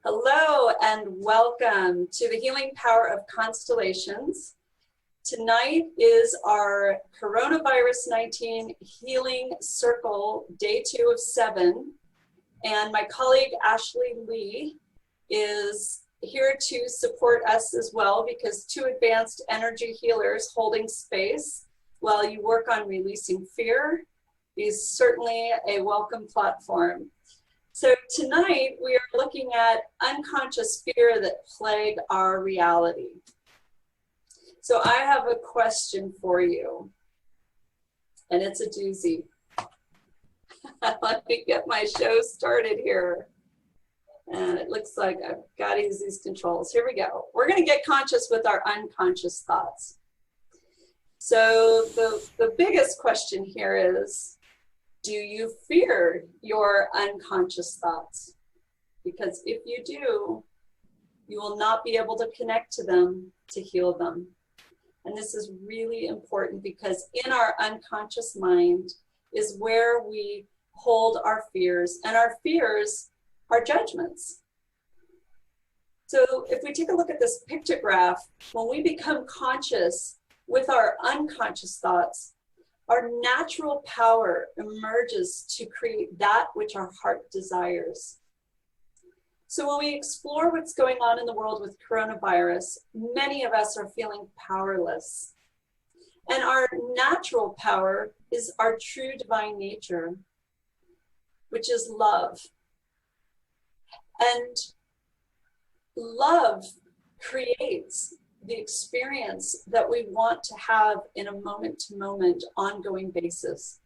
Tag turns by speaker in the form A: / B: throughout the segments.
A: Hello and welcome to the Healing Power of Constellations. Tonight is our Coronavirus 19 Healing Circle, day 2 of 7. And my colleague Ashley Lee is here to support us as well, because two advanced energy healers holding space while you work on releasing fear is certainly a welcome platform. So tonight we are looking at unconscious fear that plague our reality. So I have a question for you, and it's a doozy. Let me get my show started here. And it looks like I've got to use these controls. Here we go. We're going to get conscious with our unconscious thoughts. So the biggest question here is, do you fear your unconscious thoughts? Because if you do, you will not be able to connect to them to heal them. And this is really important, because in our unconscious mind is where we hold our fears, and our fears are judgments. So if we take a look at this pictograph, when we become conscious with our unconscious thoughts, our natural power emerges to create that which our heart desires. So when we explore what's going on in the world with coronavirus, many of us are feeling powerless. And our natural power is our true divine nature, which is love. And love creates the experience that we want to have in a moment-to-moment ongoing basis,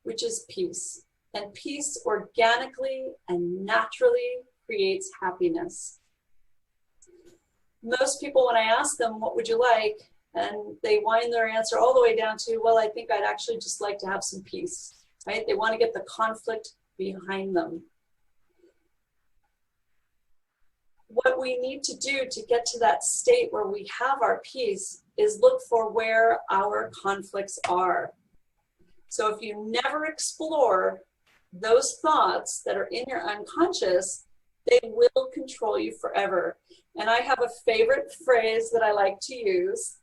A: which is peace. And peace organically and naturally creates happiness. Most people, when I ask them, what would you like? And they wind their answer all the way down to, well, I think I'd actually just like to have some peace, right? They want to get the conflict behind them. What we need to do to get to that state where we have our peace is look for where our conflicts are. So if you never explore those thoughts that are in your unconscious, they will control you forever. And I have a favorite phrase that I like to use,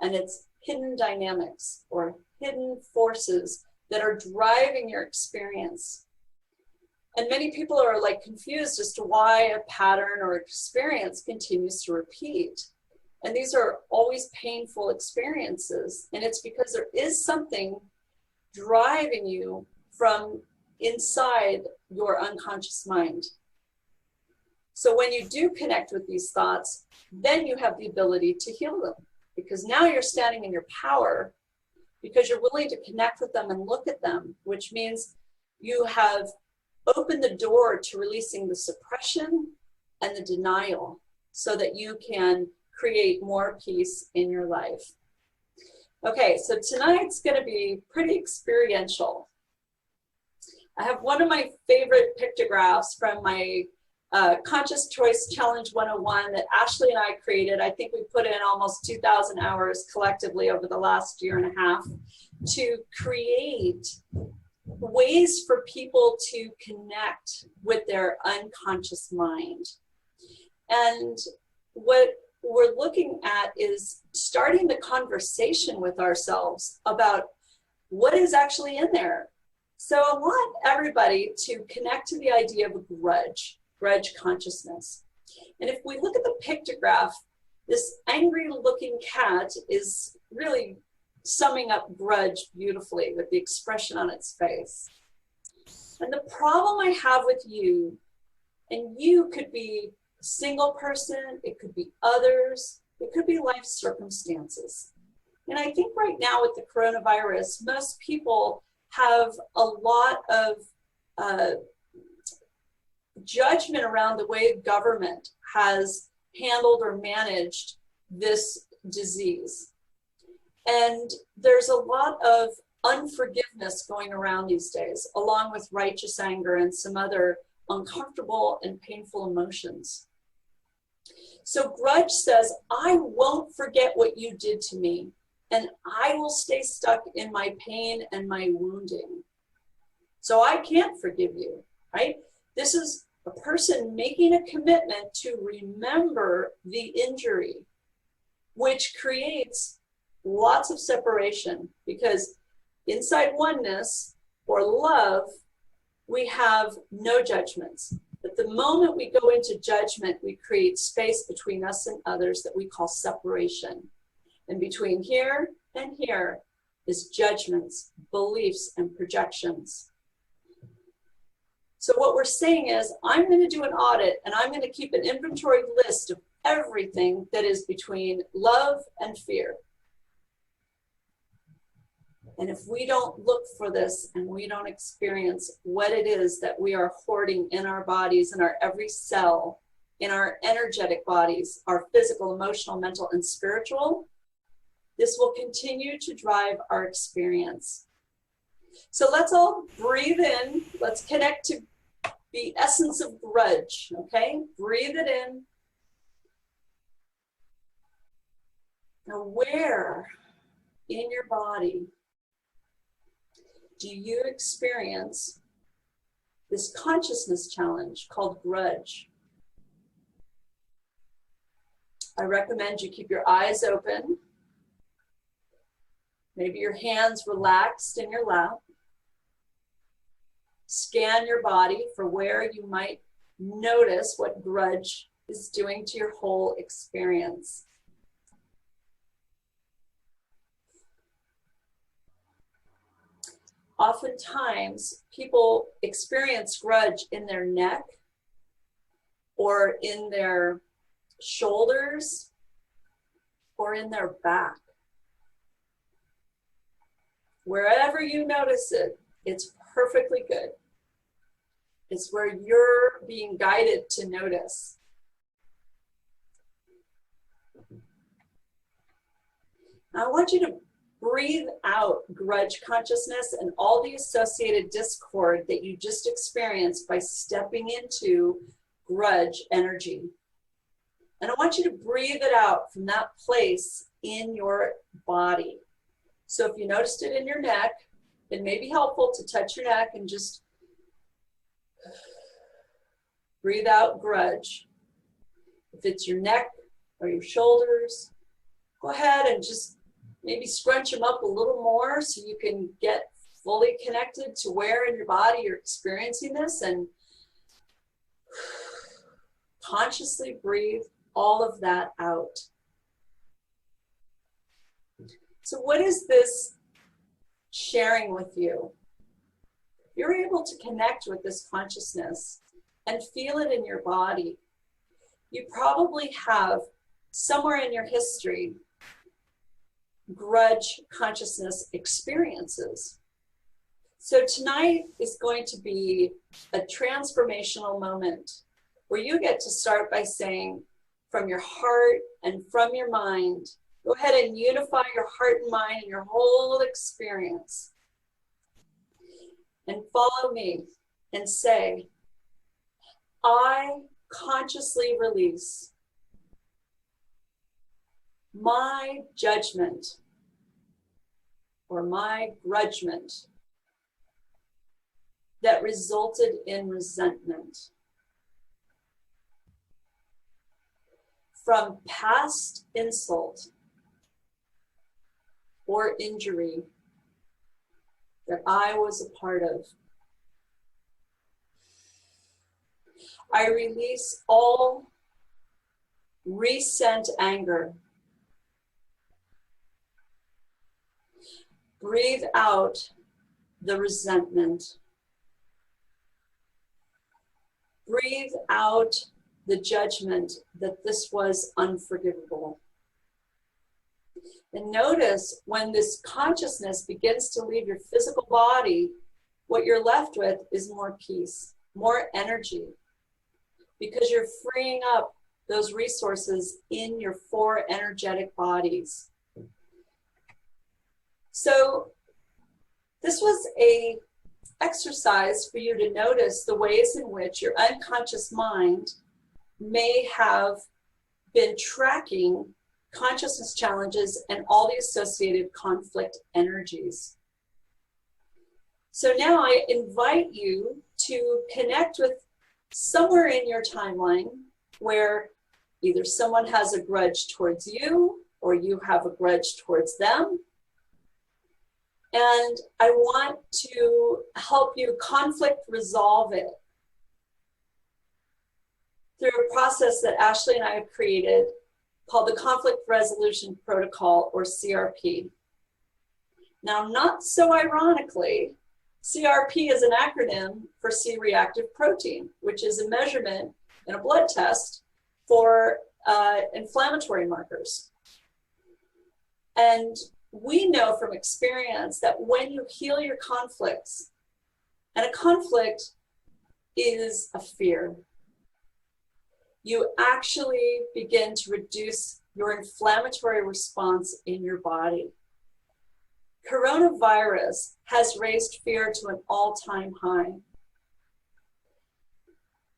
A: and it's hidden dynamics or hidden forces that are driving your experience. And many people are like confused as to why a pattern or experience continues to repeat. And these are always painful experiences. And it's because there is something driving you from inside your unconscious mind. So when you do connect with these thoughts, then you have the ability to heal them, because now you're standing in your power, because you're willing to connect with them and look at them, which means you have open the door to releasing the suppression and the denial so that you can create more peace in your life. Okay, so tonight's going to be pretty experiential. I have one of my favorite pictographs from my Conscious Choice Challenge 101 that Ashley and I created. I think we put in almost 2,000 hours collectively over the last year and a half to create ways for people to connect with their unconscious mind. And what we're looking at is starting the conversation with ourselves about what is actually in there. So I want everybody to connect to the idea of a grudge consciousness. And if we look at the pictograph, this angry looking cat is really summing up grudge beautifully with the expression on its face. And the problem I have with you, and you could be a single person, it could be others, it could be life circumstances. And I think right now with the coronavirus, most people have a lot of judgment around the way government has handled or managed this disease. And there's a lot of unforgiveness going around these days, along with righteous anger and some other uncomfortable and painful emotions. So grudge says, I won't forget what you did to me, and I will stay stuck in my pain and my wounding. So I can't forgive you, right? This is a person making a commitment to remember the injury, which creates lots of separation, because inside oneness or love, we have no judgments. But the moment we go into judgment, we create space between us and others that we call separation. And between here and here is judgments, beliefs, and projections. So what we're saying is, I'm going to do an audit and I'm going to keep an inventory list of everything that is between love and fear. And if we don't look for this and we don't experience what it is that we are hoarding in our bodies, in our every cell, in our energetic bodies, our physical, emotional, mental, and spiritual, this will continue to drive our experience. So let's all breathe in. Let's connect to the essence of grudge, okay? Breathe it in. Now, where in your body do you experience this consciousness challenge called grudge? I recommend you keep your eyes open. Maybe your hands relaxed in your lap. Scan your body for where you might notice what grudge is doing to your whole experience. Oftentimes, people experience grudge in their neck or in their shoulders or in their back. Wherever you notice it, it's perfectly good. It's where you're being guided to notice. Now, I want you to breathe out grudge consciousness and all the associated discord that you just experienced by stepping into grudge energy. And I want you to breathe it out from that place in your body. So if you noticed it in your neck, it may be helpful to touch your neck and just breathe out grudge. If it's your neck or your shoulders, go ahead and just maybe scrunch them up a little more so you can get fully connected to where in your body you're experiencing this, and consciously breathe all of that out. So what is this sharing with you? You're able to connect with this consciousness and feel it in your body. You probably have somewhere in your history grudge consciousness experiences. So tonight is going to be a transformational moment where you get to start by saying, from your heart and from your mind, go ahead and unify your heart and mind and your whole experience. And follow me and say, I consciously release my judgment or my grudgement that resulted in resentment from past insult or injury that I was a part of. I release all recent anger. Breathe out the resentment. Breathe out the judgment that this was unforgivable. And notice when this consciousness begins to leave your physical body, what you're left with is more peace, more energy, because you're freeing up those resources in your four energetic bodies. So this was an exercise for you to notice the ways in which your unconscious mind may have been tracking consciousness challenges and all the associated conflict energies. So now I invite you to connect with somewhere in your timeline where either someone has a grudge towards you or you have a grudge towards them. And I want to help you conflict resolve it through a process that Ashley and I have created called the Conflict Resolution Protocol, or CRP. Now, not so ironically, CRP is an acronym for C-reactive protein, which is a measurement in a blood test for inflammatory markers. And we know from experience that when you heal your conflicts, and a conflict is a fear, you actually begin to reduce your inflammatory response in your body. Coronavirus has raised fear to an all-time high.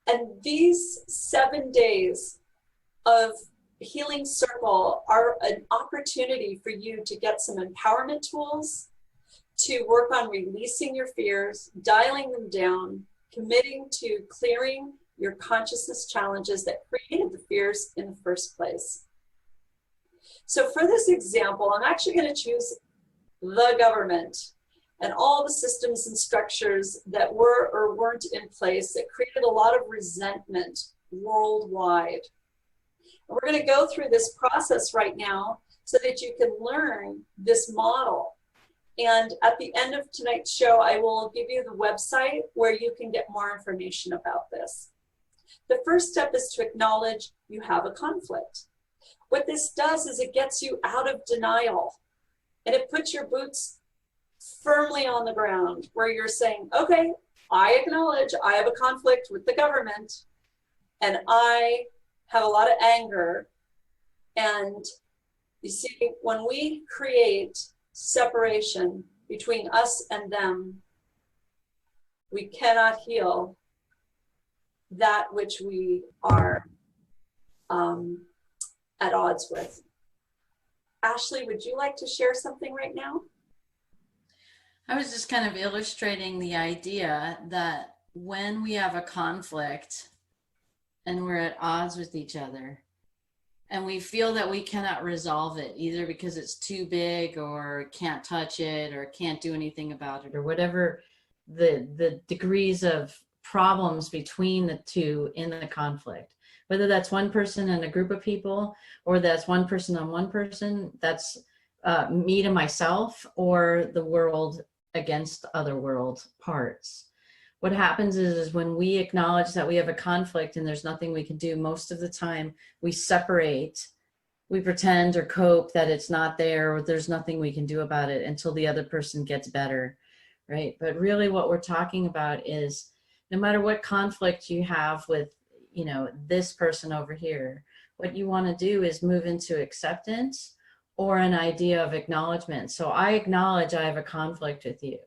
A: And these 7 days of Healing Circle are an opportunity for you to get some empowerment tools, to work on releasing your fears, dialing them down, committing to clearing your consciousness challenges that created the fears in the first place. So for this example, I'm actually going to choose the government and all the systems and structures that were or weren't in place that created a lot of resentment worldwide. And we're going to go through this process right now so that you can learn this model. And at the end of tonight's show, I will give you the website where you can get more information about this. The first step is to acknowledge you have a conflict. What this does is it gets you out of denial, and it puts your boots firmly on the ground where you're saying, okay, I acknowledge I have a conflict with the government, and I have a lot of anger. And you see, when we create separation between us and them, we cannot heal that which we are at odds with. Ashley, would you like to share something right now?
B: I was just kind of illustrating the idea that when we have a conflict and we're at odds with each other and we feel that we cannot resolve it, either because it's too big or can't touch it or can't do anything about it, or whatever the degrees of problems between the two in the conflict, whether that's one person and a group of people, or that's one person on one person, that's me to myself, or the world against other world parts. What happens is when we acknowledge that we have a conflict and there's nothing we can do, most of the time we separate, we pretend or cope that it's not there, or there's nothing we can do about it until the other person gets better, right? But really what we're talking about is no matter what conflict you have with, you know, this person over here, what you want to do is move into acceptance or an idea of acknowledgement. So I acknowledge I have a conflict with you.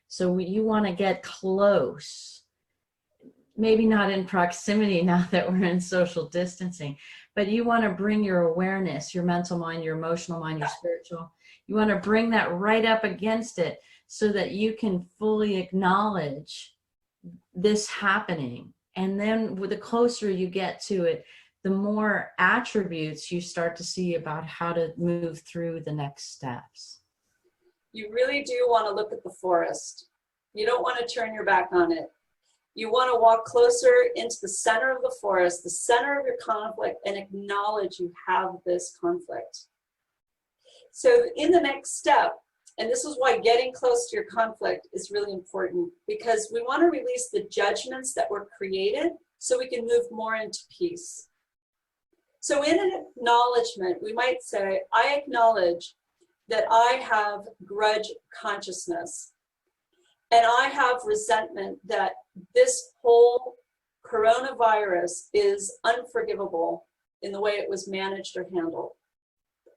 B: So you want to get close, maybe not in proximity now that we're in social distancing, but you want to bring your awareness, your mental mind, your emotional mind, your spiritual, you want to bring that right up against it so that you can fully acknowledge this happening. And then the closer you get to it, the more attributes you start to see about how to move through the next steps.
A: You really do want to look at the forest. You don't want to turn your back on it. You want to walk closer into the center of the forest, the center of your conflict, and acknowledge you have this conflict. So in the next step, and this is why getting close to your conflict is really important, because we want to release the judgments that were created so we can move more into peace. So in an acknowledgement, we might say, I acknowledge that I have grudge consciousness, and I have resentment that this whole coronavirus is unforgivable in the way it was managed or handled.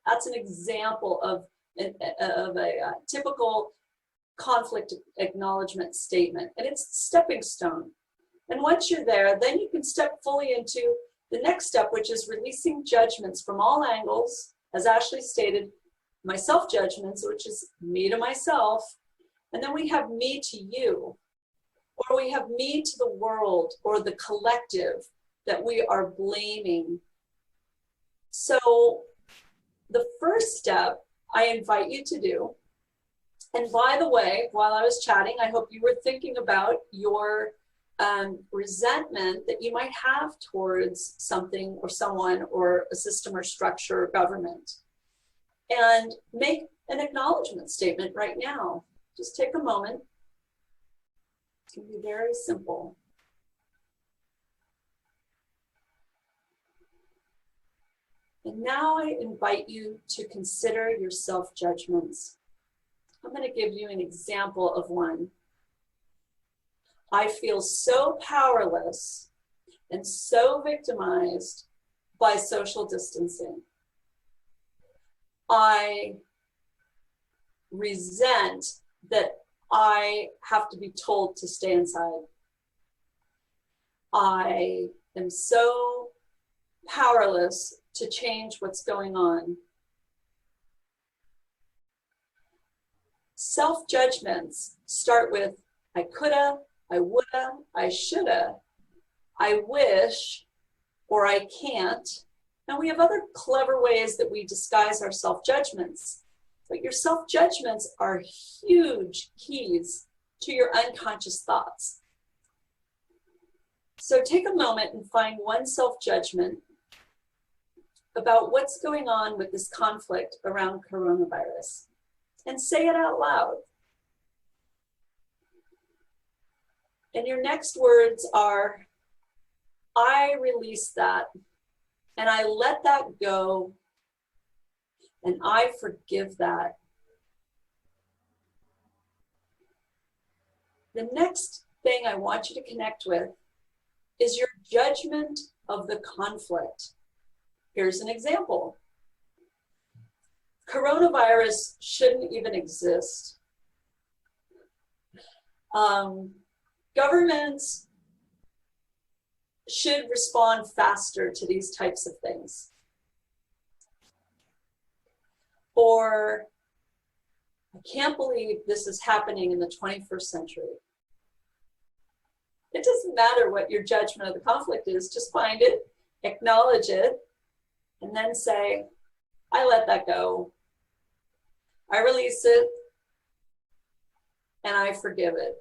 A: That's an example of a typical conflict acknowledgement statement, and it's a stepping stone. And once you're there, then you can step fully into the next step, which is releasing judgments from all angles, as Ashley stated, my self-judgments, which is me to myself, and then we have me to you. or we have me to the world or the collective that we are blaming. So the first step I invite you to do, and by the way, while I was chatting, I hope you were thinking about your resentment that you might have towards something or someone or a system or structure or government. And make an acknowledgement statement right now. Just take a moment. It can be very simple. And now I invite you to consider your self-judgments. I'm going to give you an example of one. I feel so powerless and so victimized by social distancing. I resent that I have to be told to stay inside. I am so powerless to change what's going on. Self-judgments start with I coulda, I woulda, I shoulda, I wish, or I can't. Now we have other clever ways that we disguise our self-judgments, but your self-judgments are huge keys to your unconscious thoughts. So take a moment and find one self-judgment about what's going on with this conflict around coronavirus and say it out loud. And your next words are, I release that, and I let that go, and I forgive that. The next thing I want you to connect with is your judgment of the conflict. Here's an example. Coronavirus shouldn't even exist. Governments should respond faster to these types of things. Or, I can't believe this is happening in the 21st century. It doesn't matter what your judgment of the conflict is, just find it, acknowledge it, and then say, I let that go. I release it, and I forgive it.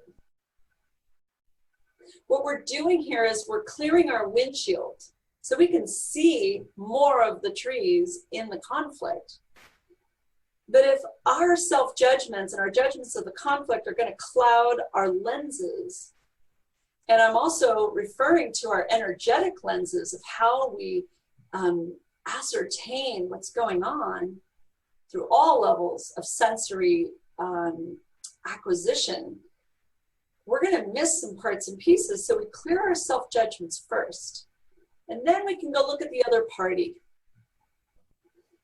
A: What we're doing here is we're clearing our windshield so we can see more of the trees in the conflict. But if our self-judgments and our judgments of the conflict are going to cloud our lenses, and I'm also referring to our energetic lenses of how we ascertain what's going on through all levels of sensory acquisition, we're going to miss some parts and pieces. So we clear our self-judgments first, and then we can go look at the other party.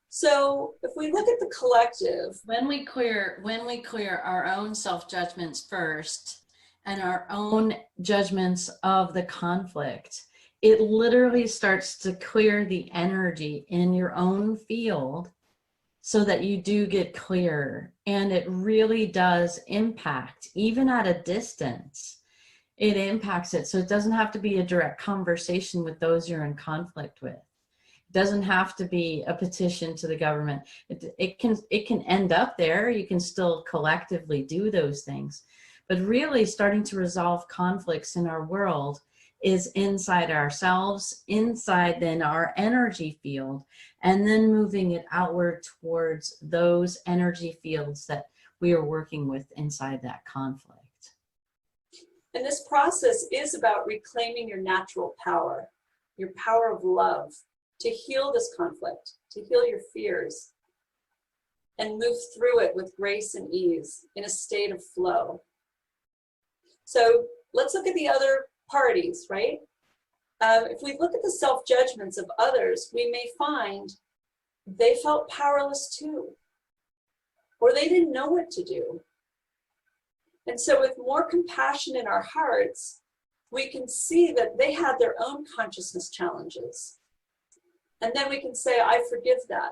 A: So if we look at the collective,
B: when we clear our own self-judgments first and our own judgments of the conflict, it literally starts to clear the energy in your own field so that you do get clearer. And it really does impact, even at a distance, it impacts it. So it doesn't have to be a direct conversation with those you're in conflict with. It doesn't have to be a petition to the government. It can end up there. You can still collectively do those things. But really starting to resolve conflicts in our world is inside ourselves, inside then our energy field, and then moving it outward towards those energy fields that we are working with inside that conflict.
A: And this process is about reclaiming your natural power, your power of love, to heal this conflict, to heal your fears, and move through it with grace and ease in a state of flow. So let's look at the other parties, right? If we look at the self-judgments of others, we may find they felt powerless too, or they didn't know what to do. And so with more compassion in our hearts, we can see that they had their own consciousness challenges. And then we can say, I forgive that,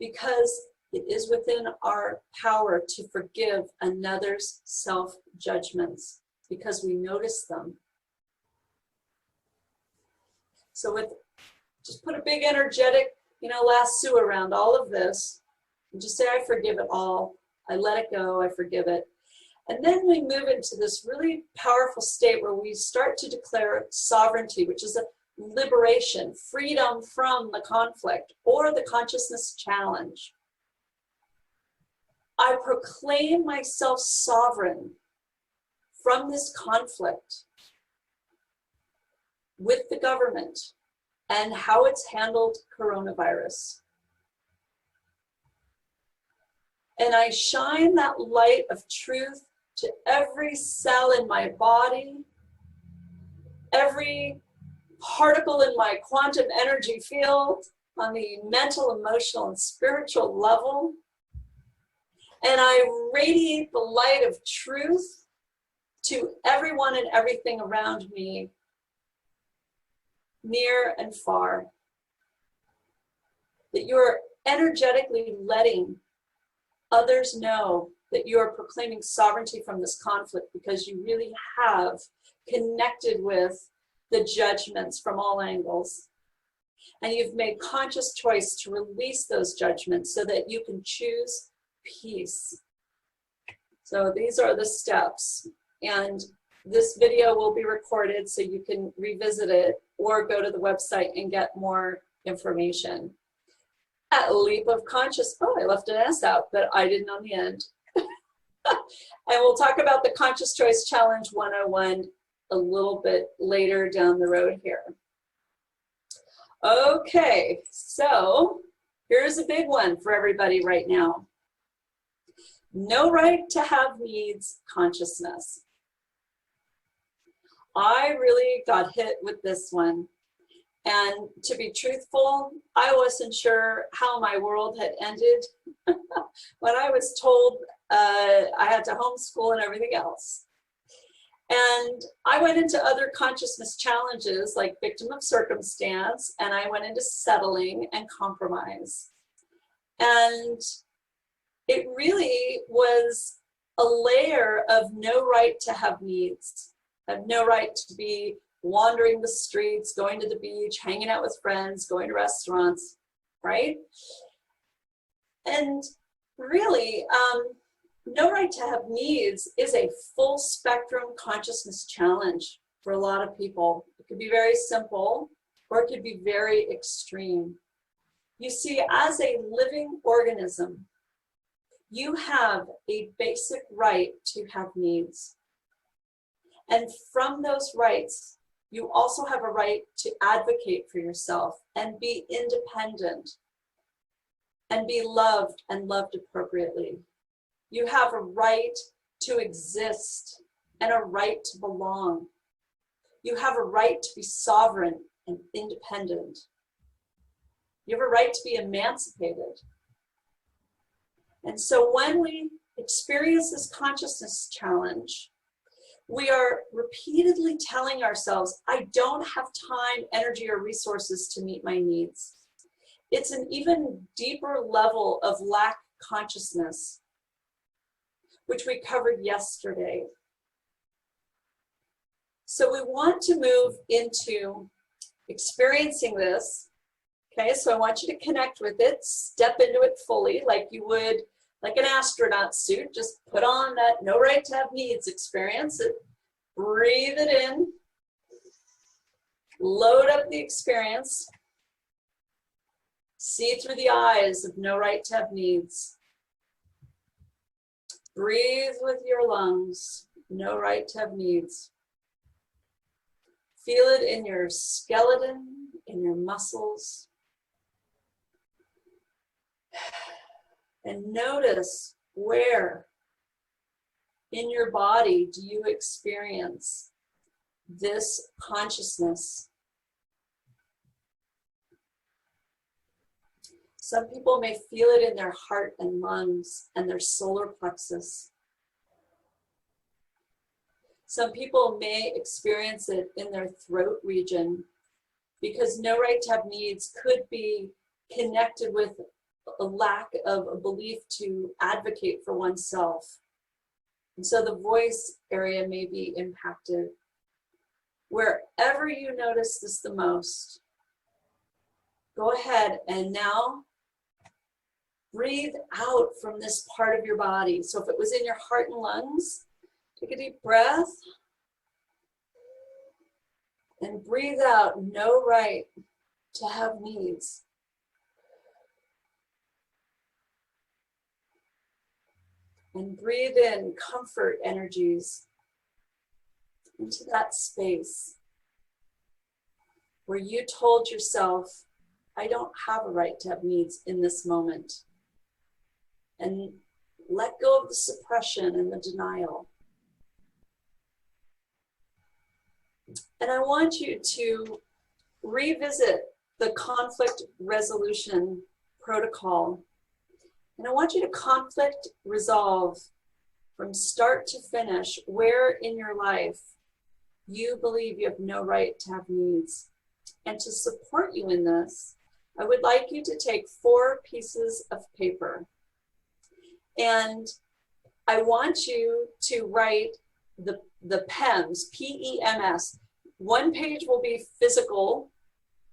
A: because it is within our power to forgive another's self-judgments. because we notice them. So just put a big energetic, lasso around all of this and just say, I forgive it all. I let it go. I forgive it. And then we move into this really powerful state where we start to declare sovereignty, which is a liberation, freedom from the conflict or the consciousness challenge. I proclaim myself sovereign from this conflict with the government and how it's handled coronavirus. And I shine that light of truth to every cell in my body, every particle in my quantum energy field on the mental, emotional, and spiritual level. And I radiate the light of truth to everyone and everything around me, near and far. That you're energetically letting others know that you are proclaiming sovereignty from this conflict because you really have connected with the judgments from all angles. And you've made conscious choice to release those judgments so that you can choose peace. So these are the steps. And this video will be recorded so you can revisit it or go to the website and get more information. At Leap of Conscious, I left an S out, but I didn't on the end. And we'll talk about the Conscious Choice Challenge 101 a little bit later down the road here. Okay, so here's a big one for everybody right now. No right to have needs consciousness. I really got hit with this one. And to be truthful, I wasn't sure how my world had ended when I was told I had to homeschool and everything else. And I went into other consciousness challenges like victim of circumstance, and I went into settling and compromise. And it really was a layer of no right to have needs, have no right to be wandering the streets, going to the beach, hanging out with friends, going to restaurants, right? And really, no right to have needs is a full spectrum consciousness challenge for a lot of people. It could be very simple or it could be very extreme. You see, as a living organism, you have a basic right to have needs. And from those rights, you also have a right to advocate for yourself and be independent and be loved and loved appropriately. You have a right to exist and a right to belong. You have a right to be sovereign and independent. You have a right to be emancipated. And so when we experience this consciousness challenge, we are repeatedly telling ourselves, I don't have time, energy, or resources to meet my needs. It's an even deeper level of lack consciousness, which we covered yesterday. So we want to move into experiencing this. Okay, so I want you to connect with it, step into it fully like you would like an astronaut suit. Just put on that no right to have needs experience. Breathe it in. Load up the experience. See through the eyes of no right to have needs. Breathe with your lungs. No right to have needs. Feel it in your skeleton, in your muscles. And notice where in your body do you experience this consciousness. Some people may feel it in their heart and lungs and their solar plexus. Some people may experience it in their throat region because no right to have needs could be connected with a lack of a belief to advocate for oneself. And so the voice area may be impacted. Wherever you notice this the most, go ahead and now breathe out from this part of your body. So if it was in your heart and lungs, take a deep breath and breathe out, no right to have needs. And breathe in comfort energies into that space where you told yourself, I don't have a right to have needs in this moment. And let go of the suppression and the denial. And I want you to revisit the conflict resolution protocol. And I want you to conflict resolve from start to finish where in your life you believe you have no right to have needs. And to support you in this, I would like you to take 4 pieces of paper. And I want you to write the PEMS, P-E-M-S. One page will be physical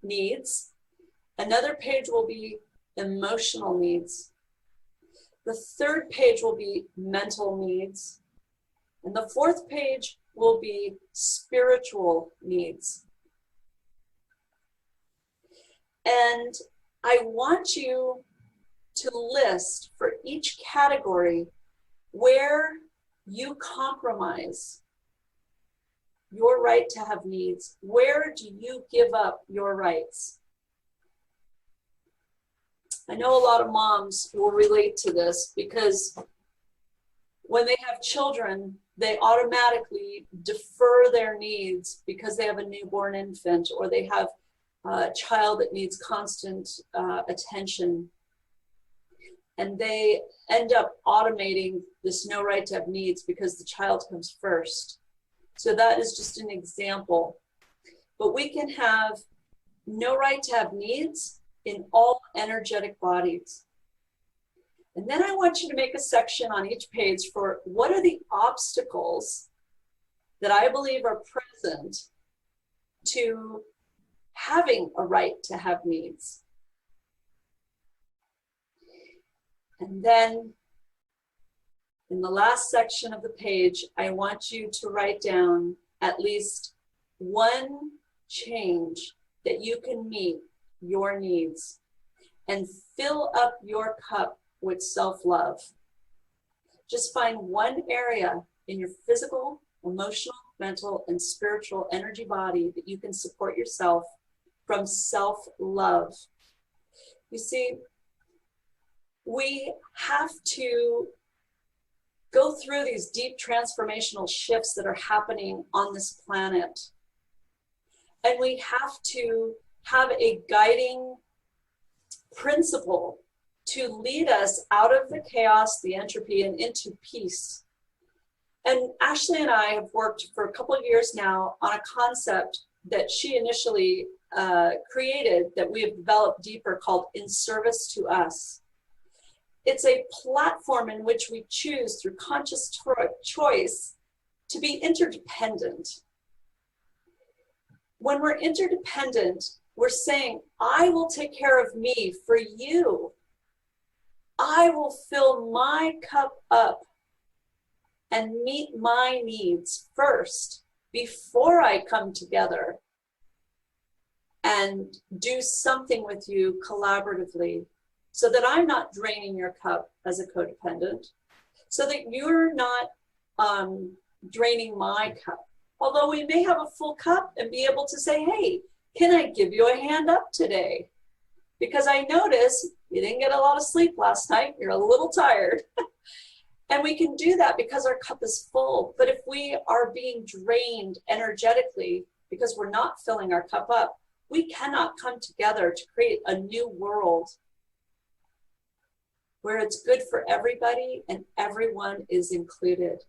A: needs. Another page will be emotional needs. The 3rd page will be mental needs. And the 4th page will be spiritual needs. And I want you to list for each category where you compromise your right to have needs. Where do you give up your rights? I know a lot of moms will relate to this because when they have children, they automatically defer their needs because they have a newborn infant or they have a child that needs constant attention. And they end up automating this no right to have needs because the child comes first. So that is just an example. But we can have no right to have needs in all energetic bodies. And then I want you to make a section on each page for what are the obstacles that I believe are present to having a right to have needs. And then in the last section of the page, I want you to write down at least one change that you can meet your needs and fill up your cup with self-love. Just find one area in your physical, emotional, mental, and spiritual energy body that you can support yourself from self-love. You see, we have to go through these deep transformational shifts that are happening on this planet. And we have to have a guiding principle to lead us out of the chaos, the entropy, and into peace. And Ashley and I have worked for a couple of years now on a concept that she initially created that we have developed deeper called In Service to Us. It's a platform in which we choose through conscious choice to be interdependent. When we're interdependent, we're saying, I will take care of me for you. I will fill my cup up and meet my needs first before I come together and do something with you collaboratively so that I'm not draining your cup as a codependent, so that you're not draining my cup. Although we may have a full cup and be able to say, hey, can I give you a hand up today? Because I notice you didn't get a lot of sleep last night, you're a little tired. And we can do that because our cup is full. But if we are being drained energetically because we're not filling our cup up, we cannot come together to create a new world where it's good for everybody and everyone is included.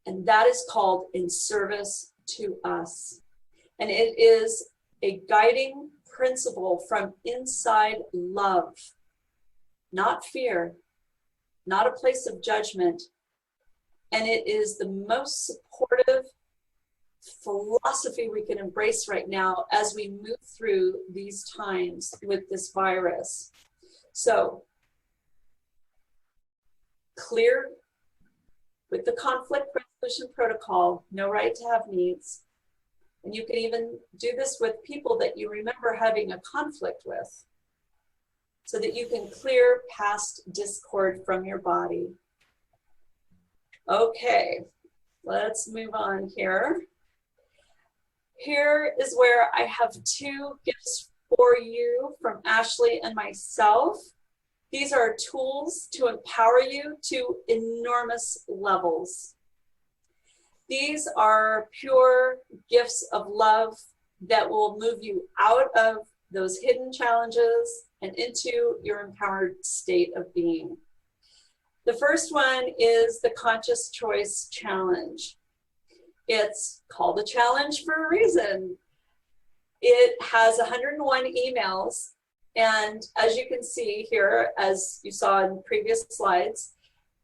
A: And that is called In Service to Us. And it is a guiding principle from inside love, not fear, not a place of judgment, And it is the most supportive philosophy we can embrace right now as we move through these times with this virus. So, clear with the conflict resolution protocol, no right to have needs. And you can even do this with people that you remember having a conflict with, so that you can clear past discord from your body. Okay, let's move on here. Here is where I have 2 gifts for you from Ashley and myself. These are tools to empower you to enormous levels. These are pure gifts of love that will move you out of those hidden challenges and into your empowered state of being. The first one is the Conscious Choice Challenge. It's called a challenge for a reason. It has 101 emails, and as you can see here, as you saw in previous slides,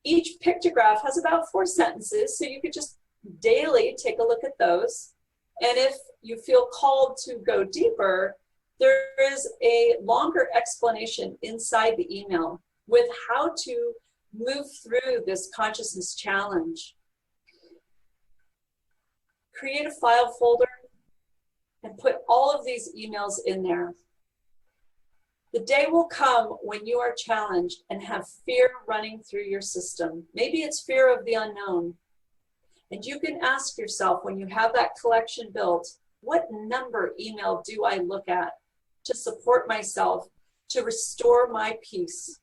A: each pictograph has about 4 sentences, so you could just daily take a look at those. And if you feel called to go deeper, there is a longer explanation inside the email with how to move through this consciousness challenge. Create a file folder and put all of these emails in there. The day will come when you are challenged and have fear running through your system. Maybe it's fear of the unknown. And you can ask yourself, when you have that collection built, what number email do I look at to support myself, to restore my peace?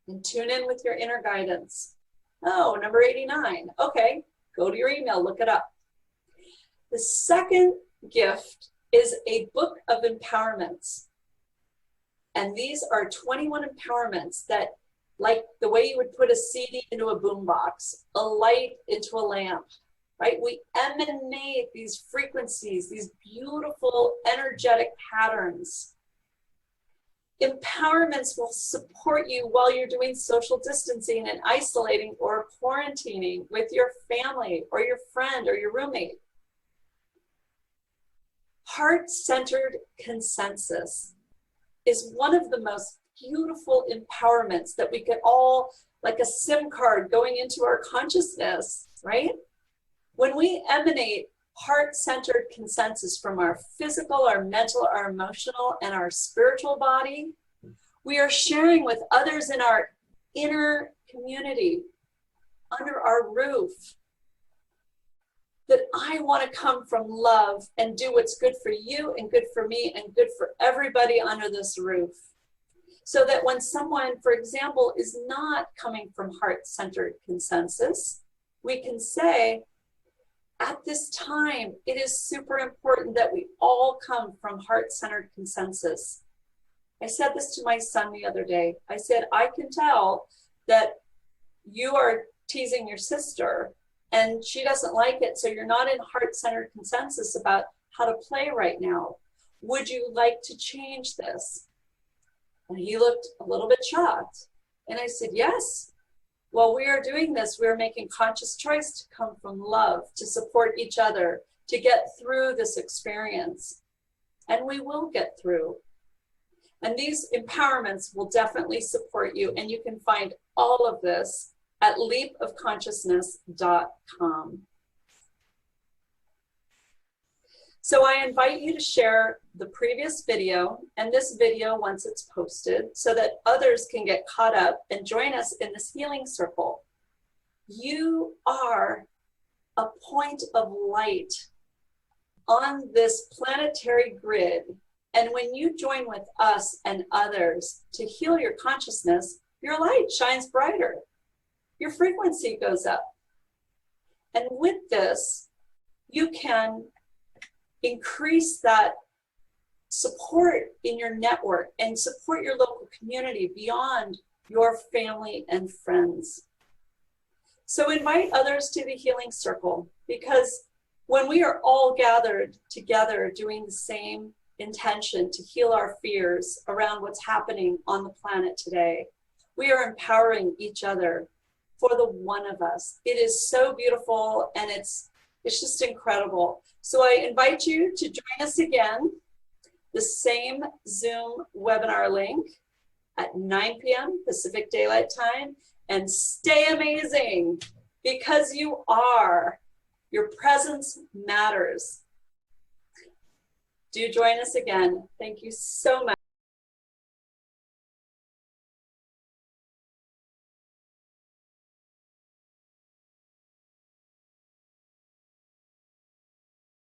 A: And tune in with your inner guidance. Oh, number 89. Okay, go to your email, look it up. The second gift is a book of empowerments. And these are 21 empowerments that, like the way you would put a CD into a boombox, a light into a lamp, right? We emanate these frequencies, these beautiful energetic patterns. Empowerments will support you while you're doing social distancing and isolating or quarantining with your family or your friend or your roommate. Heart-centered consensus is one of the most beautiful empowerments that we could all, like a SIM card going into our consciousness, right? When we emanate heart-centered consensus from our physical, our mental, our emotional, and our spiritual body, we are sharing with others in our inner community, under our roof, that I want to come from love and do what's good for you and good for me and good for everybody under this roof. So that when someone, for example, is not coming from heart-centered consensus, we can say, at this time, it is super important that we all come from heart-centered consensus. I said this to my son the other day. I said, I can tell that you are teasing your sister and she doesn't like it, so you're not in heart-centered consensus about how to play right now. Would you like to change this? And he looked a little bit shocked. And I said, yes. While we are doing this, we're making conscious choice to come from love, to support each other, to get through this experience. And we will get through. And these empowerments will definitely support you. And you can find all of this at leapofconsciousness.com. So I invite you to share the previous video and this video once it's posted so that others can get caught up and join us in this healing circle. You are a point of light on this planetary grid. And when you join with us and others to heal your consciousness, your light shines brighter. Your frequency goes up. And with this, you can increase that support in your network and support your local community beyond your family and friends. So invite others to the healing circle, because when we are all gathered together doing the same intention to heal our fears around what's happening on the planet today, we are empowering each other for the one of us. It is so beautiful, and it's just incredible. So I invite you to join us again, the same Zoom webinar link at 9 p.m. Pacific Daylight Time, and stay amazing, because you are. Your presence matters. Do join us again. Thank you so much.